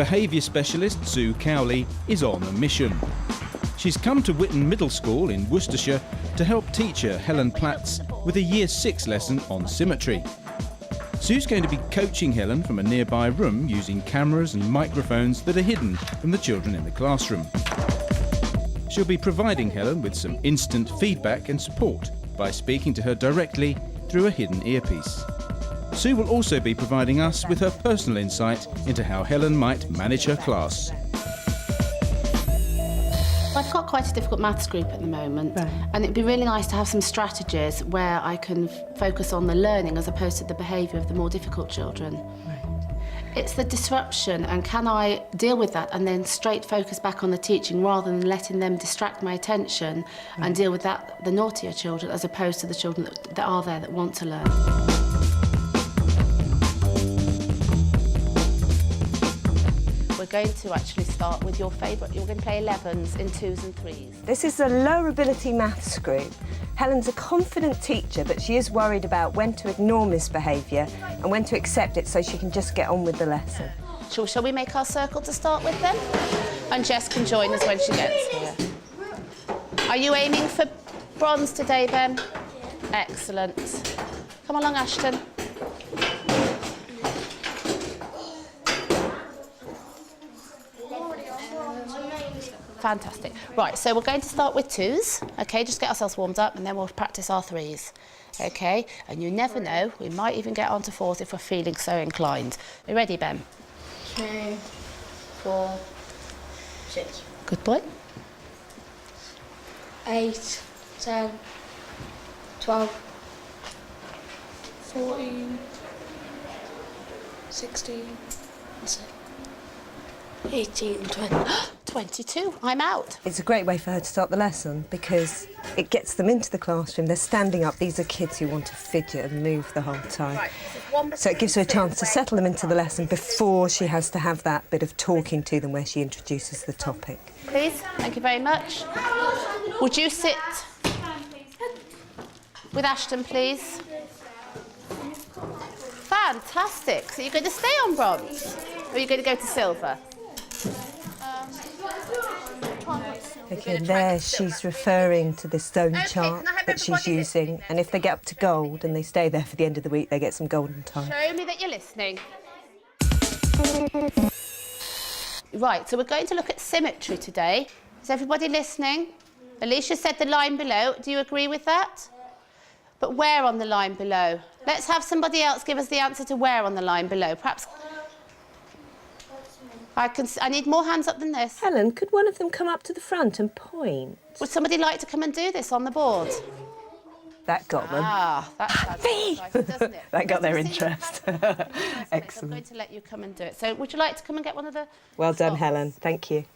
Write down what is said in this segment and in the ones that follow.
Behaviour specialist Sue Cowley is on a mission. She's come to Witton Middle School in Worcestershire to help teacher Helen Platts with a Year 6 lesson on symmetry. Sue's going to be coaching Helen from a nearby room using cameras and microphones that are hidden from the children in the classroom. She'll be providing Helen with some instant feedback and support by speaking to her directly through a hidden earpiece. Sue will also be providing us with her personal insight into how Helen might manage her class. I've got quite a difficult maths group at the moment, right, and it'd be really nice to have some strategies where I can focus on the learning as opposed to the behaviour of the more difficult children. right. It's the disruption, and can I deal with that and then straight focus back on the teaching rather than letting them distract my attention and deal with that, the naughtier children, as opposed to the children that are there that want to learn. We're going to actually start with your favourite. You're going to play 11s in 2s and 3s. This is a low ability maths group. Helen's a confident teacher, but she is worried about when to ignore misbehaviour and when to accept it so she can just get on with the lesson. Shall we make our circle to start with then? And Jess can join us when she gets here. Are you aiming for bronze today, Ben? Excellent. Come along, Ashton. Fantastic. Right, so we're going to start with 2s, OK? Just get ourselves warmed up and then we'll practice our 3s, OK? And you never know, we might even get on to 4s if we're feeling so inclined. Are you ready, Ben? 2, 4, 6. Good boy. 8, 10, 12, 14, 16, 18, 20. 22. I'm out. It's a great way for her to start the lesson because it gets them into the classroom. They're standing up. These are kids who want to fidget and move the whole time. Right, so it gives her a chance to settle them into the lesson before she has to have that bit of talking to them where she introduces the topic. Please, thank you very much. Would you sit with Ashton, please? Fantastic. So you're going to stay on bronze? Or are you going to go to silver? Okay, there she's referring to the stone chart that she's using, and if they get up to gold and they stay there for the end of the week, they get some golden time. Show me that you're listening. Right, so we're going to look at symmetry today. Is everybody listening? Alicia said the line below. Do you agree with that? But where on the line below? Let's have somebody else give us the answer to where on the line below. Perhaps... I need more hands up than this. Helen, could one of them come up to the front and point? Would somebody like to come and do this on the board? That got them. Ah, that's exciting, doesn't it? That got their interest. Excellent. I'm going to let you come and do it. So would you like to come and get one of the... Well done, spots? Helen. Thank you.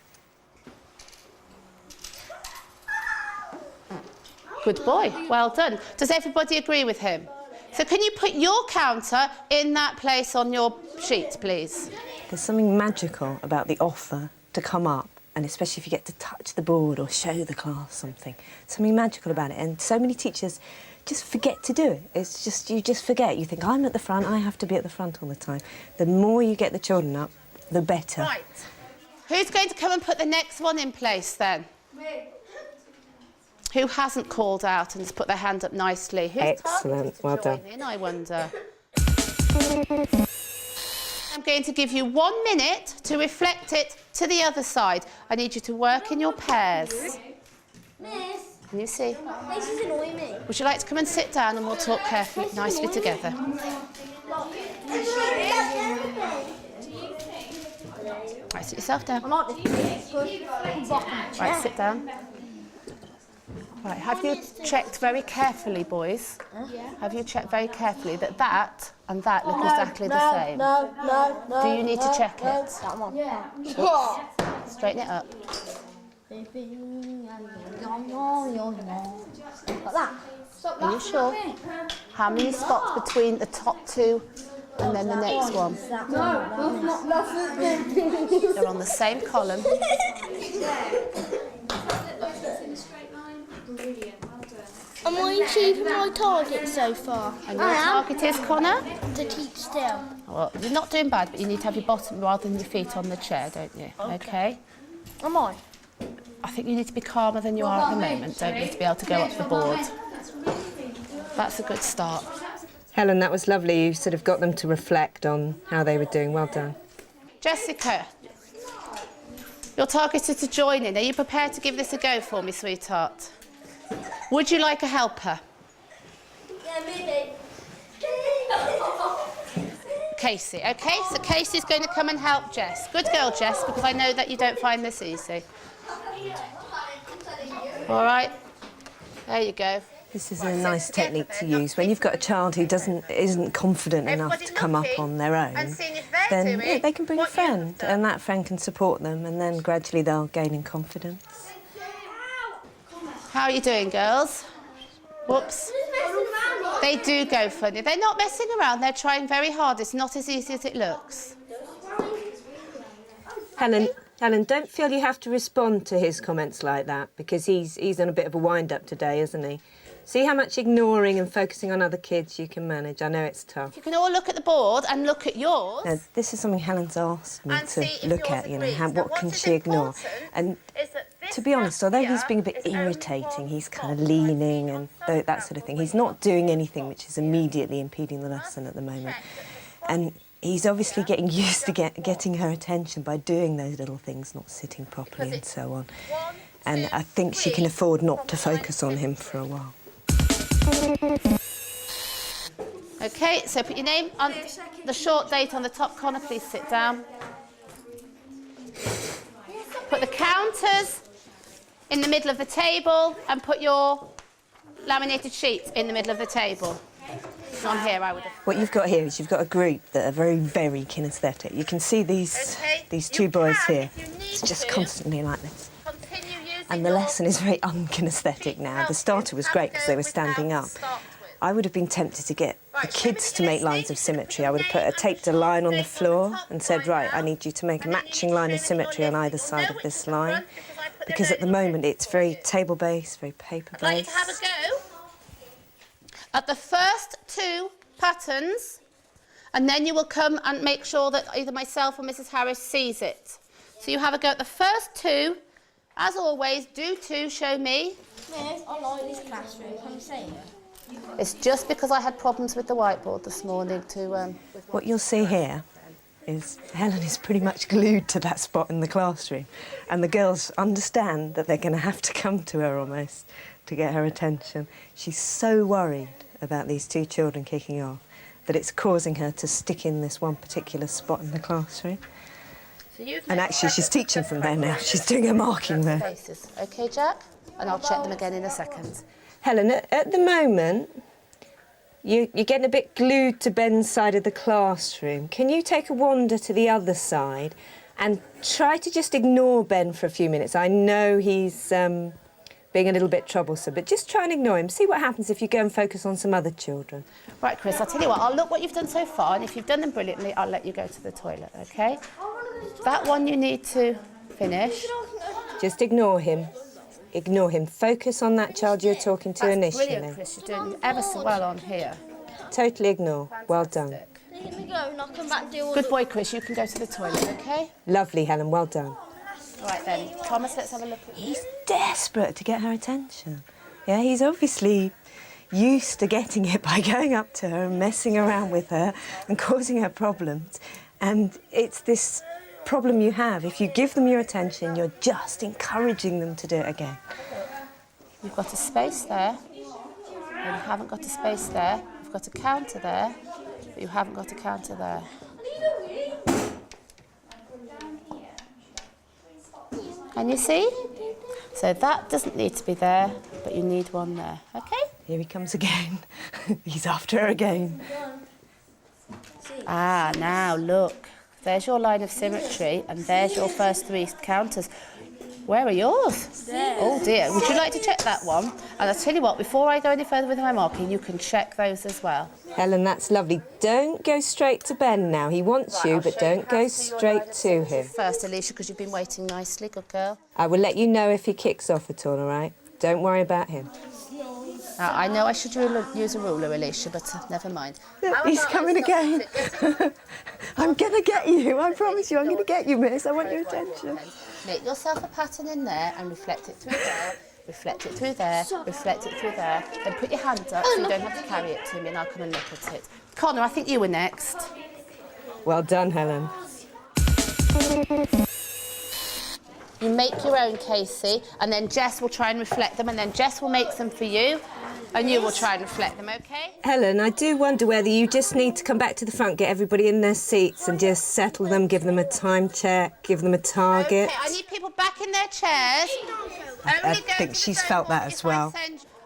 Good boy. Well done. Does everybody agree with him? So can you put your counter in that place on your sheet, please? There's something magical about the offer to come up, and especially if you get to touch the board or show the class something. Something magical about it, and so many teachers just forget to do it. It's just, you just forget. You think, I'm at the front, I have to be at the front all the time. The more you get the children up, the better. Right. Who's going to come and put the next one in place, then? Me. Who hasn't called out and has put their hand up nicely? Who's Excellent. Well done. in, I wonder. I'm going to give you 1 minute to reflect it to the other side. I need you to work in your pairs. Miss, Can you see? this is annoying me. Would you like to come and sit down and we'll talk carefully, nicely together? Right, sit yourself down. I like this. Right, sit down. Right, have you checked very carefully, boys? Have you checked very carefully that that and that look exactly the same? No. Do you need to check it? That one. Yeah. Straighten it up. Like that. Are you sure? How many spots between the top two and then the next one? They're on the same column. Am I achieving my target so far? And your target is, Connor? To keep still. Well, you're not doing bad, but you need to have your bottom rather than your feet on the chair, don't you? Okay. Am I? I think you need to be calmer than you are at the moment, don't you, to be able to go up the board. That's a good start. Helen, that was lovely. You sort of got them to reflect on how they were doing. Well done. Jessica, your target is to join in. Are you prepared to give this a go for me, sweetheart? Would you like a helper? Yeah, maybe. Casey, OK? So Casey's going to come and help Jess. Good girl, Jess, because I know that you don't find this easy. All right? There you go. This is a nice technique to use. When you've got a child who isn't confident enough to come up on their own, then yeah, they can bring a friend, and that friend can support them, and then gradually they'll gain in confidence. How are you doing, girls? Whoops. They do go funny. They're not messing around. They're trying very hard. It's not as easy as it looks. Helen, don't feel you have to respond to his comments like that, because he's on a bit of a wind-up today, isn't he? See how much ignoring and focusing on other kids you can manage. I know it's tough. You can all look at the board and look at yours. Now, this is something Helen's asked me to look at, you know, what can she ignore? And to be honest, although he's being a bit irritating, he's kind of leaning and that sort of thing, he's not doing anything which is immediately impeding the lesson at the moment. And he's obviously getting used to getting her attention by doing those little things, not sitting properly and so on. And I think she can afford not to focus on him for a while. OK, so put your name on the short date on the top corner. Please sit down. Put the counters in the middle of the table and put your laminated sheets in the middle of the table. On here, I would have... What you've got here is you've got a group that are very, very kinesthetic. You can see these two boys here. It's just constantly like this. And the lesson is very unkinesthetic now. The starter was great because they were standing up. I would have been tempted to get the kids to make lines of symmetry. I would have taped a line on the floor and said, right, I need you to make a matching line of symmetry on either side of this line. Because at the moment it's very table-based, very paper-based. I'd like to have a go at the first two patterns, and then you will come and make sure that either myself or Mrs. Harris sees it. So you have a go at the first two. As always, do two, show me. Miss, I like this classroom. Can you see it? It's just because I had problems with the whiteboard this morning to... What you'll see here is Helen is pretty much glued to that spot in the classroom, and the girls understand that they're going to have to come to her almost to get her attention. She's so worried about these two children kicking off that it's causing her to stick in this one particular spot in the classroom. And actually, she's teaching from there now. She's doing her marking there. OK, Jack? And I'll check them again in a second. Helen, at the moment, you're getting a bit glued to Ben's side of the classroom. Can you take a wander to the other side and try to just ignore Ben for a few minutes? I know he's being a little bit troublesome, but just try and ignore him. See what happens if you go and focus on some other children. Right, Chris, I'll tell you what, I'll look what you've done so far, and if you've done them brilliantly, I'll let you go to the toilet, OK? That one you need to finish. Just ignore him. Ignore him. Focus on that child you're talking to initially. Brilliant, Chris. You're doing ever so well on here. Totally ignore. Well done. Let me go and I'll come back and do all Good boy, Chris. You can go to the toilet, OK? Lovely, Helen. Well done. All right, then. Thomas, let's have a look at you. He's desperate to get her attention. Yeah, he's obviously used to getting it by going up to her and messing around with her and causing her problems. And it's this problem you have. If you give them your attention, you're just encouraging them to do it again. You've got a space there, and you haven't got a space there. You've got a counter there, but you haven't got a counter there. Can you see? So that doesn't need to be there, but you need one there, OK? Here he comes again. He's after her again. Ah, now look. There's your line of symmetry, and there's your first three counters. Where are yours? There. Oh dear. Would you like to check that one? And I'll tell you what, before I go any further with my marking, you can check those as well. Helen, that's lovely. Don't go straight to Ben now. He wants you, but don't go straight to him. First, Alicia, because you've been waiting nicely. Good girl. I will let you know if he kicks off at all, all right? Don't worry about him. I know I should use a ruler, Alicia, but never mind. He's coming again. I'm going to get you. I promise you, I'm going to get you, miss. I want your attention. Make yourself a pattern in there and reflect it through there, reflect it through there, reflect it through there. Then put your hand up so you don't have to carry it to me and I'll come and look at it. Connor, I think you were next. Well done, Helen. You make your own, Casey, and then Jess will try and reflect them, and then Jess will make them for you, and you will try and reflect them, OK? Helen, I do wonder whether you just need to come back to the front, get everybody in their seats and just settle them, give them a time check, give them a target. OK, I need people back in their chairs. I think she's felt that as well.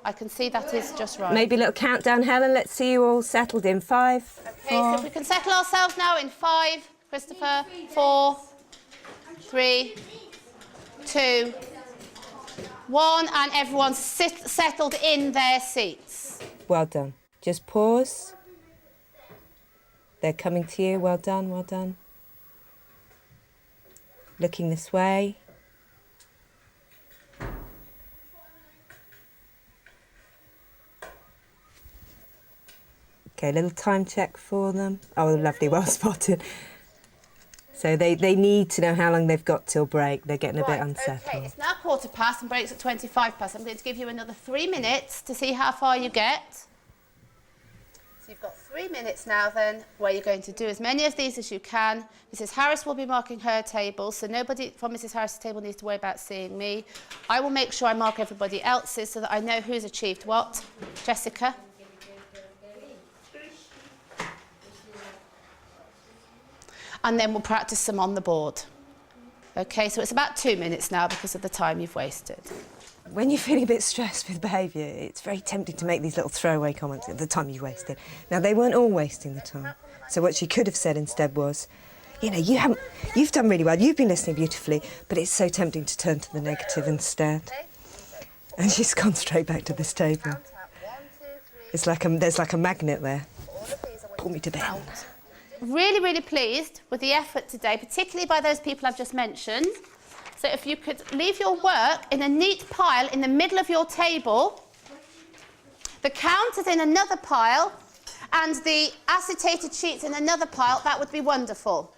I can see that is just right. Maybe a little countdown, Helen. Let's see you all settled in. 5, OK, so if we can settle ourselves now in 5, Christopher, 4, 3, 2, 1, and everyone's settled in their seats. Well done. Just pause. They're coming to you. Well done, well done. Looking this way. OK, a little time check for them. Oh, lovely, well spotted. So they need to know how long they've got till break. They're getting a bit unsettled. OK, it's now 15:15 and breaks at 25:15. I'm going to give you another 3 minutes to see how far you get. So you've got 3 minutes now then, where you're going to do as many of these as you can. Mrs Harris will be marking her table, so nobody from Mrs Harris's table needs to worry about seeing me. I will make sure I mark everybody else's so that I know who's achieved what. Jessica? And then we'll practice some on the board. OK, so it's about 2 minutes now because of the time you've wasted. When you're feeling a bit stressed with behaviour, it's very tempting to make these little throwaway comments at the time you wasted. Now, they weren't all wasting the time. So what she could have said instead was, you know, you've done really well, you've been listening beautifully, but it's so tempting to turn to the negative instead. And she's gone straight back to this table. It's like there's like a magnet there. Pull me to bed. Really, really pleased with the effort today, particularly by those people I've just mentioned. So if you could leave your work in a neat pile in the middle of your table, the counters in another pile, and the acetated sheets in another pile, that would be wonderful.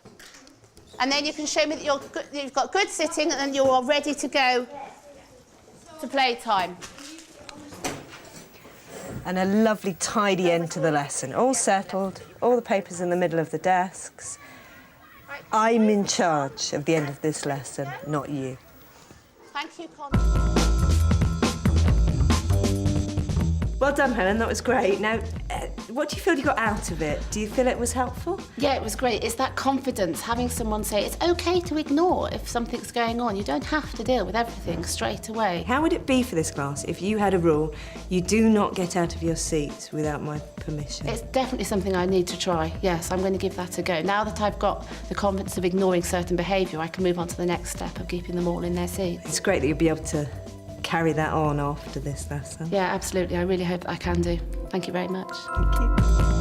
And then you can show me that you've got good sitting and then you're all ready to go to playtime. And a lovely tidy end to the lesson. All settled, all the papers in the middle of the desks. I'm in charge of the end of this lesson, not you. Thank you, Connor. Well done, Helen, that was great. Now, what do you feel you got out of it? Do you feel it was helpful? Yeah, it was great. It's that confidence, having someone say it's OK to ignore if something's going on. You don't have to deal with everything straight away. How would it be for this class if you had a rule, you do not get out of your seats without my permission? It's definitely something I need to try. Yes, I'm going to give that a go. Now that I've got the confidence of ignoring certain behaviour, I can move on to the next step of keeping them all in their seats. It's great that you'll be able to carry that on after this lesson. Yeah, absolutely. I really hope I can do. Thank you very much. Thank you.